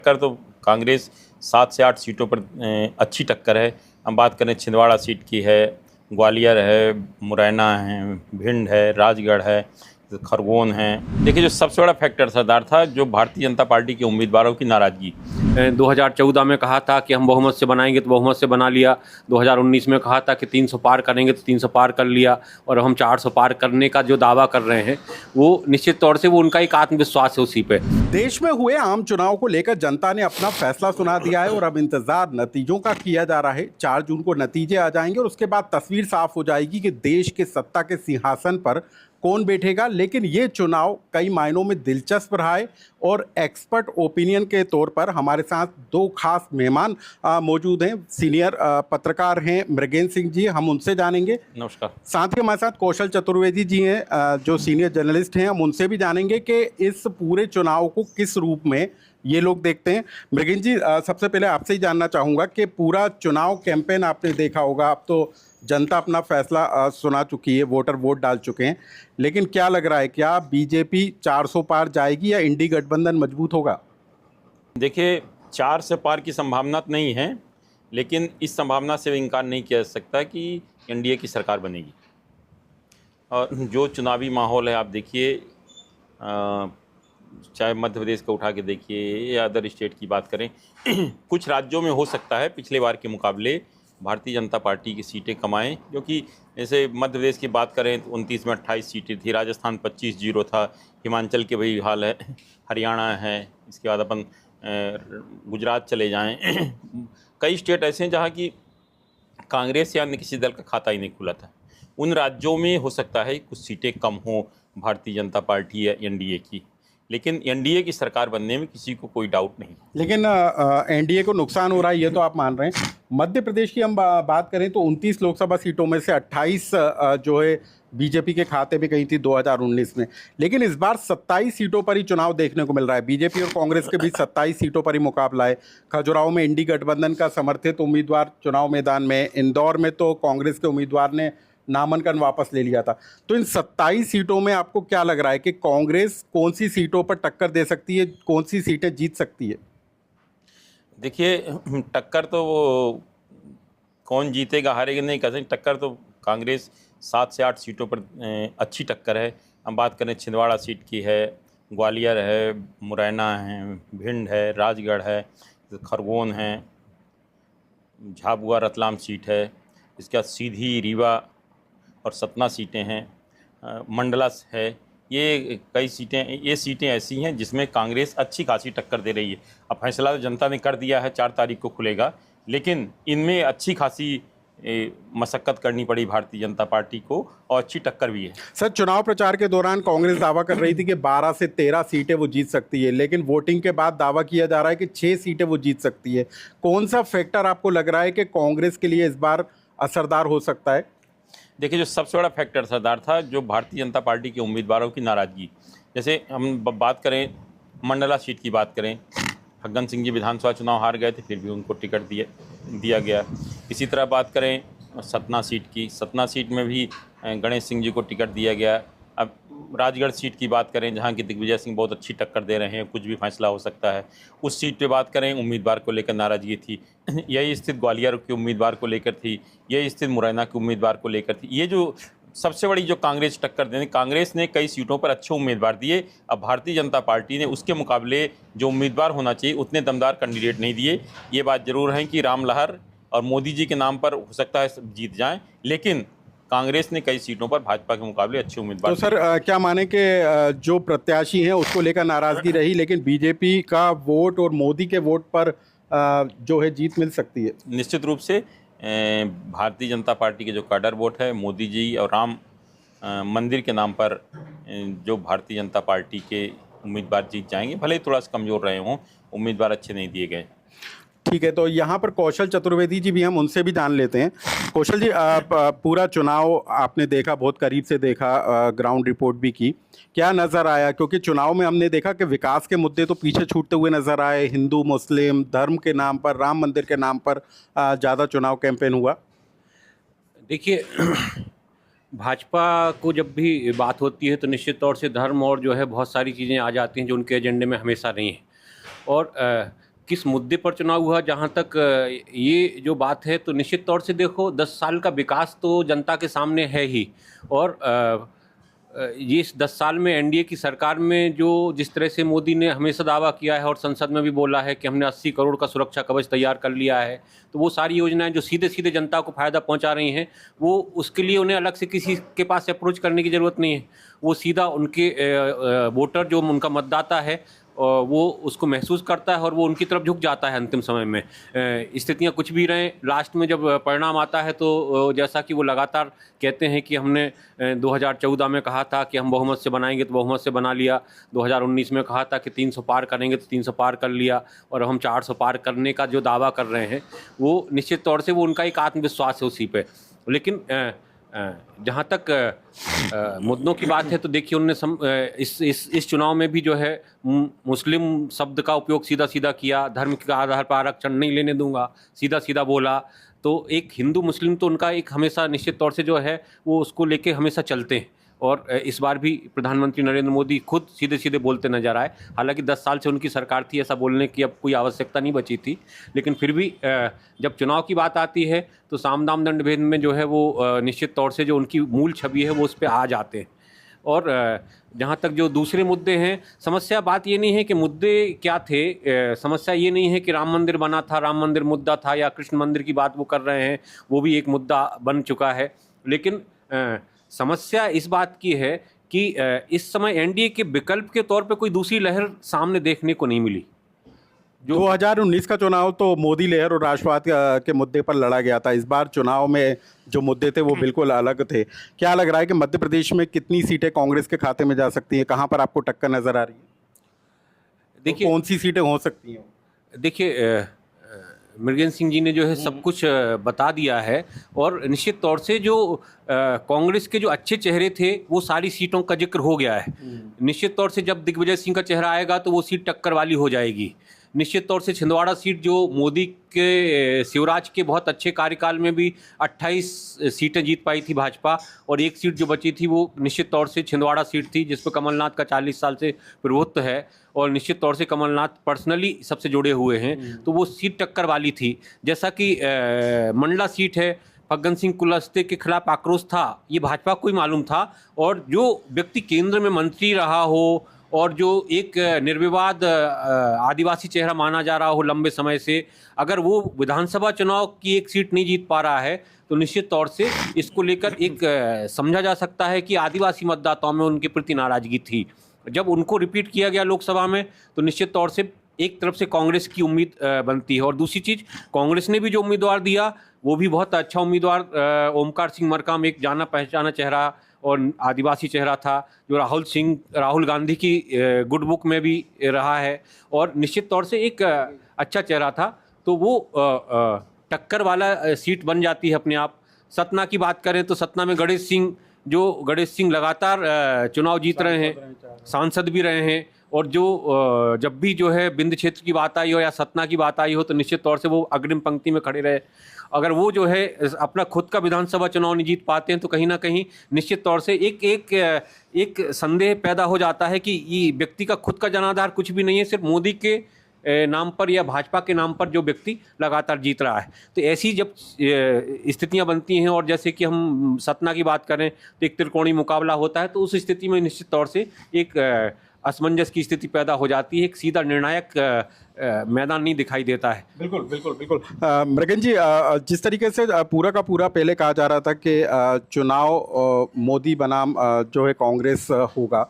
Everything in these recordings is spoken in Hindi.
कर तो कांग्रेस 7 से 8 सीटों पर अच्छी टक्कर है। हम बात करें छिंदवाड़ा सीट की है, ग्वालियर है, मुरैना है, भिंड है, राजगढ़ है, खरगोन है। देखिए, जो सबसे बड़ा फैक्टर सरदार था जो भारतीय जनता पार्टी के उम्मीदवारों की नाराज़गी। 2014 में कहा था कि हम बहुमत से बनाएंगे तो बहुमत से बना लिया। 2019 में कहा था कि 300 पार करेंगे तो 300 पार कर लिया। और हम 400 पार करने का जो दावा कर रहे हैं वो निश्चित तौर से वो उनका एक आत्मविश्वास है उसी पे। देश में हुए आम चुनाव को लेकर जनता ने अपना फैसला सुना दिया है और अब इंतजार नतीजों का किया जा रहा है। 4 जून को नतीजे आ जाएंगे और उसके बाद तस्वीर साफ हो जाएगी कि देश के सत्ता के सिंहासन पर कौन बैठेगा। लेकिन ये चुनाव कई मायनों में दिलचस्प रहा है और एक्सपर्ट ओपिनियन के तौर पर हमारे साथ 2 खास मेहमान मौजूद हैं। सीनियर पत्रकार हैं मृगेंद्र सिंह जी, हम उनसे जानेंगे। नमस्कार। साथ ही हमारे साथ कौशल चतुर्वेदी जी हैं जो सीनियर जर्नलिस्ट हैं, हम उनसे भी जानेंगे कि इस पूरे चुनाव को किस रूप में ये लोग देखते हैं। मृगेंद्र जी, सबसे पहले आपसे ही जानना चाहूँगा कि पूरा चुनाव कैंपेन आपने देखा होगा, अब तो जनता अपना फैसला सुना चुकी है, वोटर वोट डाल चुके हैं, लेकिन क्या लग रहा है, क्या बीजेपी 400 पार जाएगी या इंडी गठबंधन मजबूत होगा? देखिए, 4 से पार की संभावना तो नहीं है, लेकिन इस संभावना से इनकार नहीं किया जा सकता कि एनडीए की सरकार बनेगी। और जो चुनावी माहौल है, आप देखिए, चाहे मध्य प्रदेश का उठा के देखिए या अदर स्टेट की बात करें, कुछ राज्यों में हो सकता है पिछले बार के मुकाबले भारतीय जनता पार्टी की सीटें कमाएं, क्योंकि जैसे मध्य प्रदेश की बात करें तो 29 में 28 सीटें थी, राजस्थान 25-0 था, हिमाचल के वही हाल है, हरियाणा है, इसके बाद अपन गुजरात चले जाएं। कई स्टेट ऐसे हैं जहां की कांग्रेस या अन्य किसी दल का खाता ही नहीं खुला था। उन राज्यों में हो सकता है कुछ सीटें कम हो भारतीय जनता पार्टी या एनडीए की, लेकिन एनडीए की सरकार बनने में किसी को कोई डाउट नहीं। लेकिन एनडीए को नुकसान हो रहा है, ये तो आप मान रहे हैं। मध्य प्रदेश की हम बात करें तो 29 लोकसभा सीटों में से 28 जो है बीजेपी के खाते में गई थी 2019 में, लेकिन इस बार 27 सीटों पर ही चुनाव देखने को मिल रहा है। बीजेपी और कांग्रेस के बीच 27 सीटों पर ही मुकाबला है। खजुराहो में इंडी गठबंधन का समर्थित उम्मीदवार चुनाव मैदान में, इंदौर में तो कांग्रेस के उम्मीदवार ने नामांकन वापस ले लिया था। तो इन 27 सीटों में आपको क्या लग रहा है कि कांग्रेस कौन सी सीटों पर टक्कर दे सकती है, कौन सी सीटें जीत सकती है? देखिए, टक्कर तो वो कौन जीतेगा हारेगा नहीं कह सकते। टक्कर तो कांग्रेस 7 से 8 सीटों पर अच्छी टक्कर है। हम बात करें छिंदवाड़ा सीट की है, ग्वालियर है, मुरैना है, भिंड है, राजगढ़ है, खरगोन है, झाबुआ रतलाम सीट है, इसके बाद सीधी, रीवा और सतना सीटें हैं, मंडला है। ये कई सीटें, ये सीटें ऐसी हैं जिसमें कांग्रेस अच्छी खासी टक्कर दे रही है। अब फैसला तो जनता ने कर दिया है, 4 तारीख को खुलेगा, लेकिन इनमें अच्छी खासी मशक्कत करनी पड़ी भारतीय जनता पार्टी को और अच्छी टक्कर भी है। सर, चुनाव प्रचार के दौरान कांग्रेस दावा कर रही थी कि 12 से 13 सीटें वो जीत सकती है, लेकिन वोटिंग के बाद दावा किया जा रहा है कि 6 सीटें वो जीत सकती है। कौन सा फैक्टर आपको लग रहा है कि कांग्रेस के लिए इस बार असरदार हो सकता है? देखिए, जो सबसे बड़ा फैक्टर सरदार था जो भारतीय जनता पार्टी के उम्मीदवारों की नाराज़गी। जैसे हम बात करें मंडला सीट की बात करें, फग्गन सिंह जी विधानसभा चुनाव हार गए थे, फिर भी उनको टिकट दिया गया। इसी तरह बात करें सतना सीट की, सतना सीट में भी गणेश सिंह जी को टिकट दिया गया। अब राजगढ़ सीट की बात करें जहां कि दिग्विजय सिंह बहुत अच्छी टक्कर दे रहे हैं, कुछ भी फैसला हो सकता है। उस सीट पे बात करें, उम्मीदवार को लेकर नाराज़गी थी। यही स्थिति ग्वालियर के उम्मीदवार को लेकर थी, यही स्थिति मुरैना के उम्मीदवार को लेकर थी। ये जो सबसे बड़ी जो कांग्रेस टक्कर देने, कांग्रेस ने कई सीटों पर अच्छे उम्मीदवार दिए। अब भारतीय जनता पार्टी ने उसके मुकाबले जो उम्मीदवार होना चाहिए उतने दमदार कैंडिडेट नहीं दिए। ये बात ज़रूर है कि राम लहर और मोदी जी के नाम पर हो सकता है जीत जाएं, लेकिन कांग्रेस ने कई सीटों पर भाजपा के मुकाबले अच्छे उम्मीदवार। तो सर, क्या माने कि जो प्रत्याशी हैं उसको लेकर नाराज़गी रही, लेकिन बीजेपी का वोट और मोदी के वोट पर जो है जीत मिल सकती है? निश्चित रूप से भारतीय जनता पार्टी के जो काडर वोट है, मोदी जी और राम मंदिर के नाम पर जो भारतीय जनता पार्टी के उम्मीदवार जीत जाएंगे, भले ही थोड़ा सा कमज़ोर रहे हों, उम्मीदवार अच्छे नहीं दिए गए। ठीक है, तो यहाँ पर कौशल चतुर्वेदी जी भी, हम उनसे भी जान लेते हैं। कौशल जी, आप पूरा चुनाव आपने देखा, बहुत करीब से देखा, ग्राउंड रिपोर्ट भी की, क्या नज़र आया? क्योंकि चुनाव में हमने देखा कि विकास के मुद्दे तो पीछे छूटते हुए नज़र आए। हिंदू मुस्लिम धर्म के नाम पर, राम मंदिर के नाम पर ज़्यादा चुनाव कैंपेन हुआ। देखिए, भाजपा को जब भी बात होती है तो निश्चित तौर से धर्म और जो है बहुत सारी चीज़ें आ जाती हैं जो उनके एजेंडे में हमेशा रही हैं। और किस मुद्दे पर चुनाव हुआ, जहाँ तक ये जो बात है, तो निश्चित तौर से देखो 10 साल का विकास तो जनता के सामने है ही। और ये इस 10 साल में एनडीए की सरकार में जो जिस तरह से मोदी ने हमेशा दावा किया है और संसद में भी बोला है कि हमने 80 करोड़ का सुरक्षा कवच तैयार कर लिया है, तो वो सारी योजनाएं जो सीधे सीधे जनता को फ़ायदा पहुंचा रही हैं, वो उसके लिए उन्हें अलग से किसी के पास अप्रोच करने की ज़रूरत नहीं है। वो सीधा उनके वोटर जो उनका मतदाता है वो उसको महसूस करता है और वो उनकी तरफ झुक जाता है अंतिम समय में। स्थितियां कुछ भी रहें, लास्ट में जब परिणाम आता है तो जैसा कि वो लगातार कहते हैं कि हमने 2014 में कहा था कि हम बहुमत से बनाएंगे तो बहुमत से बना लिया, 2019 में कहा था कि 300 पार करेंगे तो 300 पार कर लिया, और हम 400 पार करने का जो दावा कर रहे हैं वो निश्चित तौर से वो उनका एक आत्मविश्वास है उसी पे। लेकिन जहाँ तक मुद्दों की बात है तो देखिए उनने इस चुनाव में भी जो है मुस्लिम शब्द का उपयोग सीधा सीधा किया, धर्म के आधार पर आरक्षण नहीं लेने दूंगा सीधा सीधा बोला। तो एक हिंदू मुस्लिम तो उनका एक हमेशा निश्चित तौर से जो है वो उसको लेके हमेशा चलते हैं, और इस बार भी प्रधानमंत्री नरेंद्र मोदी खुद सीधे सीधे बोलते नजर आए। हालांकि 10 साल से उनकी सरकार थी, ऐसा बोलने की अब कोई आवश्यकता नहीं बची थी, लेकिन फिर भी जब चुनाव की बात आती है तो साम दाम दंड भेद में जो है वो निश्चित तौर से जो उनकी मूल छवि है वो उस पर आ जाते हैं। और जहाँ तक जो दूसरे मुद्दे हैं, समस्या बात ये नहीं है कि मुद्दे क्या थे, समस्या ये नहीं है कि राम मंदिर बना था, राम मंदिर मुद्दा था, या कृष्ण मंदिर की बात वो कर रहे हैं, वो भी एक मुद्दा बन चुका है। लेकिन समस्या इस बात की है कि इस समय एनडीए के विकल्प के तौर पे कोई दूसरी लहर सामने देखने को नहीं मिली। जो 2019 का चुनाव तो मोदी लहर और राष्ट्रवाद के मुद्दे पर लड़ा गया था, इस बार चुनाव में जो मुद्दे थे वो बिल्कुल अलग थे। क्या लग रहा है कि मध्य प्रदेश में कितनी सीटें कांग्रेस के खाते में जा सकती हैं, कहाँ पर आपको टक्कर नजर आ रही है? देखिए कौन सी सीटें हो सकती हैं? देखिए मृगेंद्र सिंह जी ने जो है सब कुछ बता दिया है, और निश्चित तौर से जो कांग्रेस के जो अच्छे चेहरे थे वो सारी सीटों का जिक्र हो गया है। निश्चित तौर से जब दिग्विजय सिंह का चेहरा आएगा तो वो सीट टक्कर वाली हो जाएगी। निश्चित तौर से छिंदवाड़ा सीट जो मोदी के शिवराज के बहुत अच्छे कार्यकाल में भी 28 सीटें जीत पाई थी भाजपा, और एक सीट जो बची थी वो निश्चित तौर से छिंदवाड़ा सीट थी जिस पर कमलनाथ का 40 साल से प्रभुत्व है, और निश्चित तौर से कमलनाथ पर्सनली सबसे जुड़े हुए हैं, तो वो सीट टक्कर वाली थी। जैसा कि मंडला सीट है, फग्गन सिंह कुलस्ते के खिलाफ आक्रोश था, ये भाजपा को ही मालूम था, और जो व्यक्ति केंद्र में मंत्री रहा हो और जो एक निर्विवाद आदिवासी चेहरा माना जा रहा हो लंबे समय से, अगर वो विधानसभा चुनाव की एक सीट नहीं जीत पा रहा है तो निश्चित तौर से इसको लेकर एक समझा जा सकता है कि आदिवासी मतदाताओं में उनके प्रति नाराजगी थी। जब उनको रिपीट किया गया लोकसभा में तो निश्चित तौर से एक तरफ से कांग्रेस की उम्मीद बनती है, और दूसरी चीज़ कांग्रेस ने भी जो उम्मीदवार दिया वो भी बहुत अच्छा उम्मीदवार ओमकार सिंह मरकाम, एक जाना पहचाना चेहरा और आदिवासी चेहरा था, जो राहुल गांधी की गुड बुक में भी रहा है, और निश्चित तौर से एक अच्छा चेहरा था। तो वो टक्कर वाला सीट बन जाती है अपने आप। सतना की बात करें तो सतना में गणेश सिंह लगातार चुनाव जीत रहे हैं, सांसद भी रहे हैं, और जो जब भी जो है बिंद क्षेत्र की बात आई हो या सतना की बात आई हो तो निश्चित तौर से वो अग्रिम पंक्ति में खड़े रहे। अगर वो जो है अपना खुद का विधानसभा चुनाव नहीं जीत पाते हैं तो कहीं ना कहीं निश्चित तौर से एक संदेह पैदा हो जाता है कि ये व्यक्ति का खुद का जनाधार कुछ भी नहीं है, सिर्फ मोदी के नाम पर या भाजपा के नाम पर जो व्यक्ति लगातार जीत रहा है। तो ऐसी जब स्थितियां बनती हैं, और जैसे कि हम सतना की बात करें तो एक त्रिकोणीय मुकाबला होता है, तो उस स्थिति में निश्चित तौर से एक असमंजस की स्थिति पैदा हो जाती है, एक सीधा निर्णायक मैदान नहीं दिखाई देता है। बिल्कुल बिल्कुल बिल्कुल। मृगेंद्र जी, जिस तरीके से पूरा का पूरा पहले कहा जा रहा था कि चुनाव मोदी बनाम जो है कांग्रेस होगा,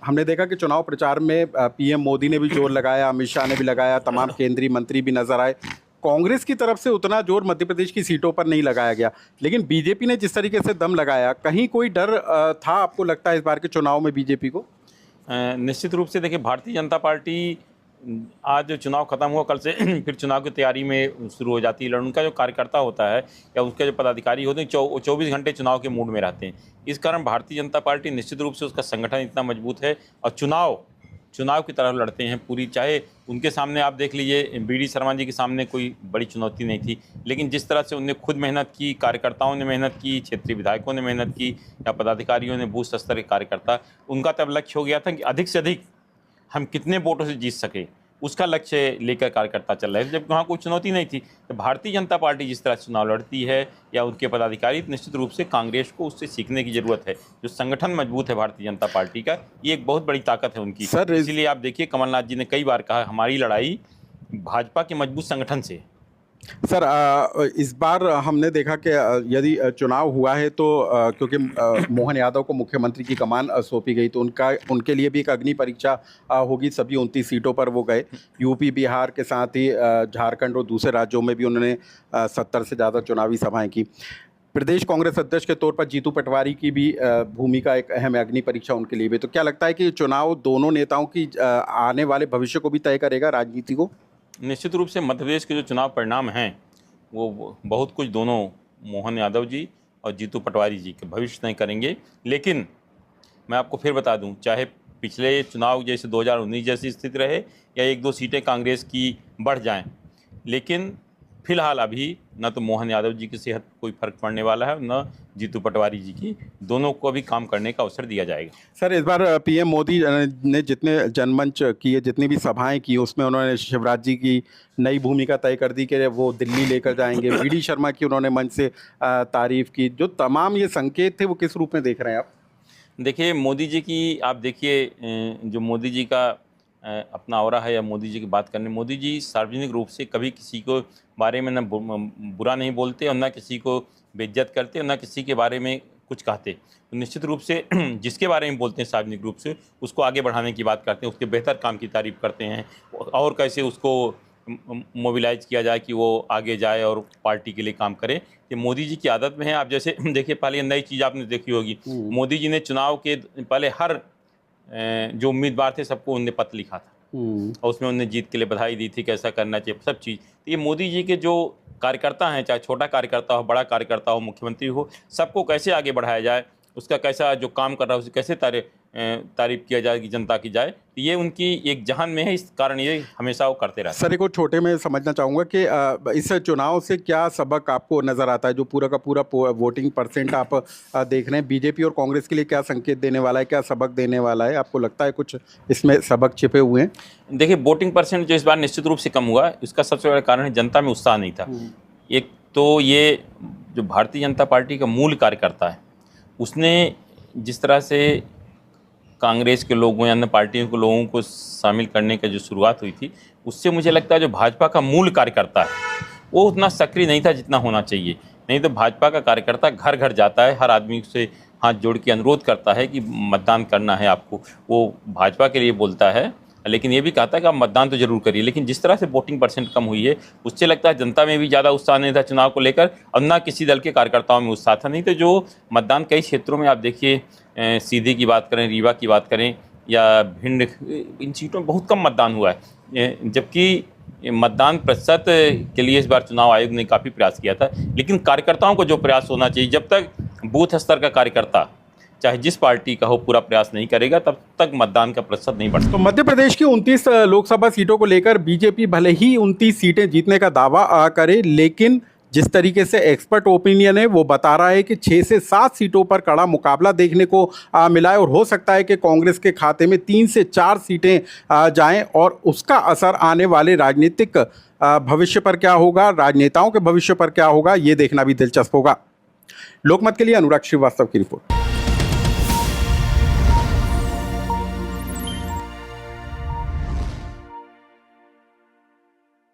हमने देखा कि चुनाव प्रचार में पीएम मोदी ने भी जोर लगाया, अमित शाह ने भी लगाया, तमाम केंद्रीय मंत्री भी नजर आए। कांग्रेस की तरफ से उतना जोर मध्य प्रदेश की सीटों पर नहीं लगाया गया, लेकिन बीजेपी ने जिस तरीके से दम लगाया, कहीं कोई डर था आपको लगता है इस बार के चुनाव में बीजेपी को? निश्चित रूप से देखिए, भारतीय जनता पार्टी आज चुनाव खत्म हुआ, कल से फिर चुनाव की तैयारी में शुरू हो जाती है। उनका जो कार्यकर्ता होता है या उसके जो पदाधिकारी होते हैं 24 घंटे चुनाव के मूड में रहते हैं। इस कारण भारतीय जनता पार्टी निश्चित रूप से उसका संगठन इतना मजबूत है और चुनाव की तरफ लड़ते हैं पूरी। चाहे उनके सामने आप देख लीजिए, बीडी शर्मा जी के सामने कोई बड़ी चुनौती नहीं थी, लेकिन जिस तरह से उन्हें खुद मेहनत की, कार्यकर्ताओं ने मेहनत की, क्षेत्रीय विधायकों ने मेहनत की या पदाधिकारियों ने, बूथ स्तर के कार्यकर्ता, उनका तब लक्ष्य हो गया था कि अधिक से अधिक हम कितने वोटों से जीत सके। उसका लक्ष्य लेकर कार्यकर्ता चल रहे थे, जबकि वहाँ कोई चुनौती नहीं थी। तो भारतीय जनता पार्टी जिस तरह से चुनाव लड़ती है या उनके पदाधिकारी, तो निश्चित रूप से कांग्रेस को उससे सीखने की जरूरत है। जो संगठन मजबूत है भारतीय जनता पार्टी का, ये एक बहुत बड़ी ताकत है उनकी। इसीलिए आप देखिए कमलनाथ जी ने कई बार कहा हमारी लड़ाई भाजपा के मजबूत संगठन से। सर इस बार हमने देखा कि यदि चुनाव हुआ है तो क्योंकि मोहन यादव को मुख्यमंत्री की कमान सौंपी गई, तो उनके लिए भी एक अग्नि परीक्षा होगी। सभी 29 सीटों पर वो गए, यूपी बिहार के साथ ही झारखंड और दूसरे राज्यों में भी उन्होंने 70 से ज़्यादा चुनावी सभाएं की। प्रदेश कांग्रेस अध्यक्ष के तौर पर जीतू पटवारी की भी भूमिका एक अहम अग्नि परीक्षा उनके लिए भी। तो क्या लगता है कि चुनाव दोनों नेताओं की आने वाले भविष्य को भी तय करेगा, राजनीति को? निश्चित रूप से मध्य प्रदेश के जो चुनाव परिणाम हैं वो बहुत कुछ दोनों मोहन यादव जी और जीतू पटवारी जी के भविष्य तय करेंगे। लेकिन मैं आपको फिर बता दूं, चाहे पिछले चुनाव जैसे 2019 जैसी स्थिति रहे या 1-2 सीटें कांग्रेस की बढ़ जाएं, लेकिन फिलहाल अभी न तो मोहन यादव जी की सेहत कोई फर्क पड़ने वाला है, न जीतू पटवारी जी की। दोनों को अभी काम करने का अवसर दिया जाएगा। सर इस बार पीएम मोदी ने जितने जनमंच किए, जितनी भी सभाएं की, उसमें उन्होंने शिवराज जी की नई भूमिका तय कर दी कि वो दिल्ली लेकर जाएंगे। वीडी शर्मा की उन्होंने मंच से तारीफ की। जो तमाम ये संकेत थे वो किस रूप में देख रहे हैं आप? देखिए मोदी जी की, आप देखिए जो मोदी जी का अपना ऑरा है या मोदी जी की बात करने, मोदी जी सार्वजनिक रूप से कभी किसी को बारे में न बुरा नहीं बोलते और न किसी को बेइज्जत करते और न किसी के बारे में कुछ कहते। तो निश्चित रूप से जिसके बारे में बोलते हैं सार्वजनिक रूप से उसको आगे बढ़ाने की बात करते हैं, उसके बेहतर काम की तारीफ करते हैं और कैसे उसको मोबिलाइज किया जाए कि वो आगे जाए और पार्टी के लिए काम करे। ये मोदी जी की आदत में है। आप जैसे देखिए, पहले नई चीज़ आपने देखी होगी, मोदी जी ने चुनाव के पहले हर जो उम्मीदवार थे सबको उनने पत्र लिखा था और उसमें उन्हें जीत के लिए बधाई दी थी, कैसा करना चाहिए, सब चीज़। तो ये मोदी जी के जो कार्यकर्ता हैं, चाहे छोटा कार्यकर्ता हो, बड़ा कार्यकर्ता हो, मुख्यमंत्री हो, सबको कैसे आगे बढ़ाया जाए, उसका कैसा जो काम कर रहा है उसे कैसे तारीफ किया जाए कि जनता की जाए, तो ये उनकी एक जहान में है। इस कारण ये हमेशा वो करते रहते हैं। सर एक और छोटे में समझना चाहूँगा कि इस चुनाव से क्या सबक आपको नज़र आता है? जो पूरा का पूरा वोटिंग परसेंट आप देख रहे हैं, बीजेपी और कांग्रेस के लिए क्या संकेत देने वाला है, क्या सबक देने वाला है? आपको लगता है कुछ इसमें सबक छिपे हुए हैं? देखिए, वोटिंग परसेंट जो इस बार निश्चित रूप से कम हुआ, इसका सबसे बड़ा कारण है जनता में उत्साह नहीं था। एक तो ये जो भारतीय जनता पार्टी का मूल कार्यकर्ता है, उसने जिस तरह से कांग्रेस के लोगों या अन्य पार्टियों के लोगों को शामिल करने का जो शुरुआत हुई थी, उससे मुझे लगता है जो भाजपा का मूल कार्यकर्ता है वो उतना सक्रिय नहीं था जितना होना चाहिए। नहीं तो भाजपा का कार्यकर्ता घर घर जाता है, हर आदमी से हाथ जोड़ के अनुरोध करता है कि मतदान करना है आपको। वो भाजपा के लिए बोलता है, लेकिन ये भी कहता है कि आप मतदान तो जरूर करिए। लेकिन जिस तरह से वोटिंग परसेंट कम हुई है, उससे लगता है जनता में भी ज़्यादा उत्साह नहीं था चुनाव को लेकर और ना किसी दल के कार्यकर्ताओं में उत्साह था। नहीं तो जो मतदान कई क्षेत्रों में आप देखिए, सीधी की बात करें, रीवा की बात करें या भिंड, इन सीटों में बहुत कम मतदान हुआ है। जबकि मतदान प्रतिशत के लिए इस बार चुनाव आयोग ने काफ़ी प्रयास किया था। लेकिन कार्यकर्ताओं को जो प्रयास होना चाहिए, जब तक बूथ स्तर का कार्यकर्ता चाहे जिस पार्टी का हो पूरा प्रयास नहीं करेगा, तब तक मतदान का प्रतिशत नहीं बढ़ता। तो मध्य प्रदेश की 29 लोकसभा सीटों को लेकर बीजेपी भले ही 29 सीटें जीतने का दावा करे, लेकिन जिस तरीके से एक्सपर्ट ओपिनियन है वो बता रहा है कि 6 से 7 सीटों पर कड़ा मुकाबला देखने को मिला है और हो सकता है कि कांग्रेस के खाते में 3 से 4 सीटें जाएं और उसका असर आने वाले राजनीतिक भविष्य पर क्या होगा, राजनेताओं के भविष्य पर क्या होगा, ये देखना भी दिलचस्प होगा। लोकमत के लिए अनुराग श्रीवास्तव की रिपोर्ट।